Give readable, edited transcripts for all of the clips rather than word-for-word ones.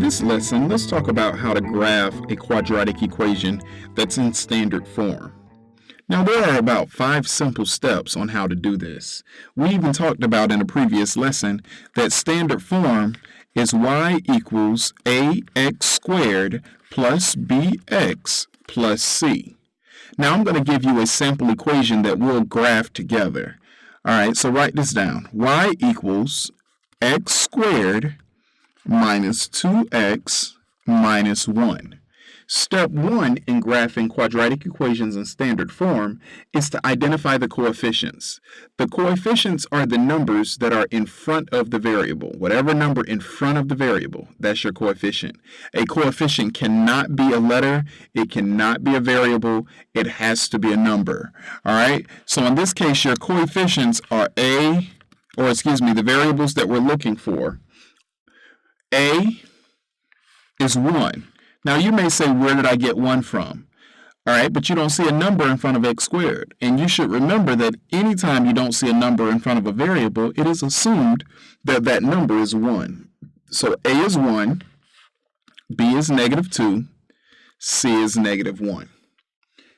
this lesson, let's talk about how to graph a quadratic equation that's in standard form. Now, there are about 5 simple steps on how to do this. We even talked about in a previous lesson that standard form is y equals ax squared plus bx plus c. Now, I'm going to give you a sample equation that we'll graph together. All right, so write this down. Y equals x squared minus 2x minus 1. Step 1 in graphing quadratic equations in standard form is to identify the coefficients. The coefficients are the numbers that are in front of the variable. Whatever number in front of the variable, that's your coefficient. A coefficient cannot be a letter, it cannot be a variable, it has to be a number. All right, so in this case, your coefficients are the variables that we're looking for. A is 1. Now, you may say, where did I get 1 from? All right, but you don't see a number in front of x squared. And you should remember that anytime you don't see a number in front of a variable, it is assumed that that number is 1. So A is 1, B is negative 2, C is negative 1.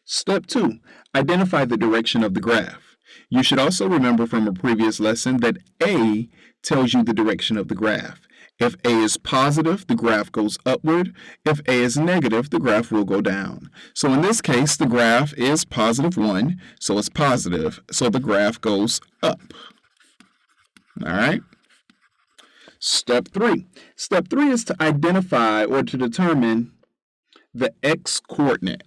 Step 2, identify the direction of the graph. You should also remember from a previous lesson that A tells you the direction of the graph. If A is positive, the graph goes upward. If A is negative, the graph will go down. So in this case, the graph is positive 1, so it's positive, so the graph goes up. All right? Step 3. Step 3 is to identify or to determine the x coordinate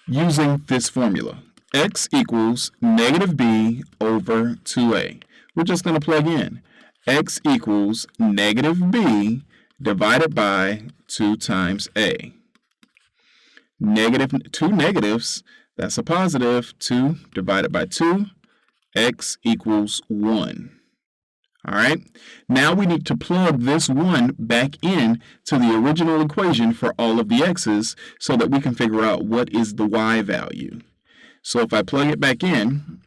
using this formula. X equals negative b over 2a. We're just going to plug in. X equals negative b divided by 2 times a. Two negatives, that's a positive. 2 divided by 2, x equals 1. All right, now we need to plug this 1 back in to the original equation for all of the x's so that we can figure out what is the y value. So if I plug it back in,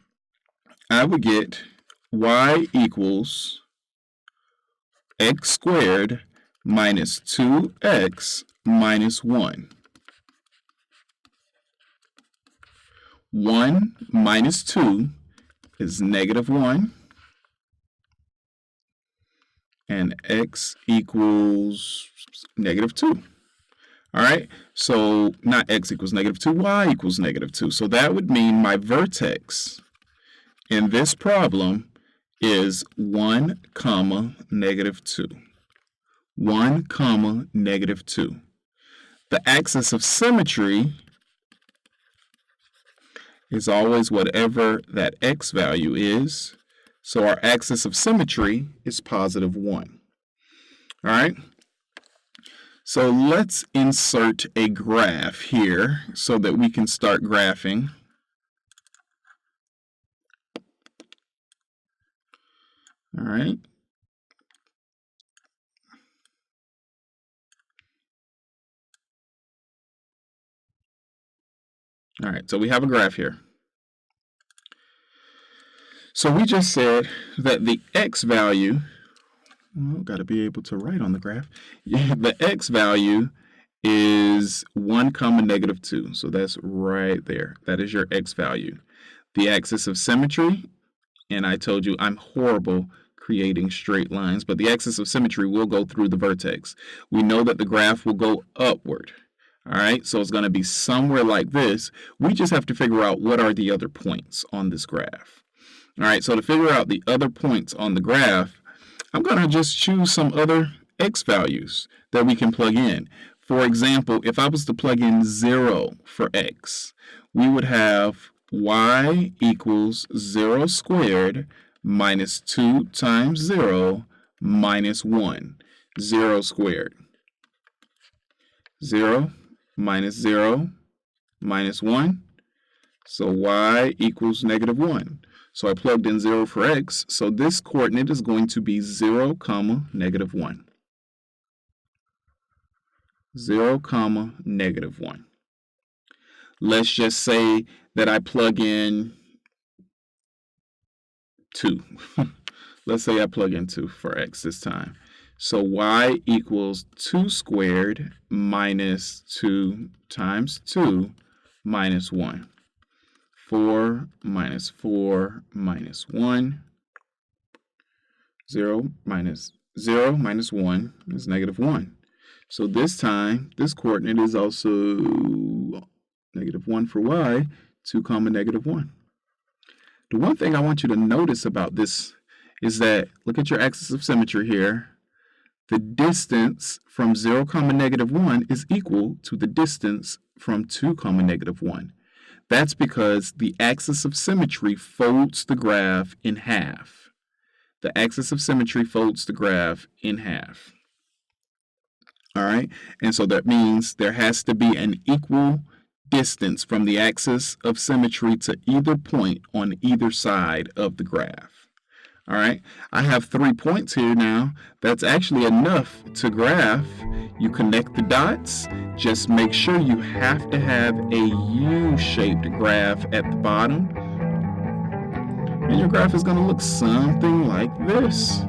I would get y equals x squared minus 2x minus 1. 1 minus 2 is negative 1. And x equals negative 2. All right, so not x equals negative 2, y equals negative 2. So that would mean my vertex in this problem is 1, negative 2. 1, negative 2. The axis of symmetry is always whatever that x value is. So our axis of symmetry is positive 1. All right. So let's insert a graph here so that we can start graphing. All right. All right, so we have a graph here. So we just said that the x value, got to be able to write on the graph. Yeah, the x value is 1, negative 2. So that's right there. That is your x value. The axis of symmetry, and I told you I'm horrible creating straight lines, but the axis of symmetry will go through the vertex. We know that the graph will go upward. All right, so it's going to be somewhere like this. We just have to figure out what are the other points on this graph. All right, so to figure out the other points on the graph, I'm going to just choose some other x values that we can plug in. For example, if I was to plug in 0 for x, we would have y equals 0 squared minus 2 times 0 minus 1. 0 squared. 0 minus 0 minus 1. So y equals negative 1. So I plugged in 0 for x. So this coordinate is going to be 0, negative 1. 0, negative 1. Let's just say that I plug in 2. Let's say I plug in 2 for x this time. So y equals 2 squared minus 2 times 2 minus 1. 4 minus 4 minus 1. 0 minus 1 is negative 1. So this time, this coordinate is also negative 1 for y, 2 comma negative 1. The one thing I want you to notice about this is that, look at your axis of symmetry here. The distance from 0 comma negative 1 is equal to the distance from 2 comma negative 1. That's because the axis of symmetry folds the graph in half. The axis of symmetry folds the graph in half. All right, and so that means there has to be an equal distance from the axis of symmetry to either point on either side of the graph. All right, I have 3 points here now. That's actually enough to graph. You connect the dots. Just make sure you have to have a U-shaped graph at the bottom. And your graph is going to look something like this.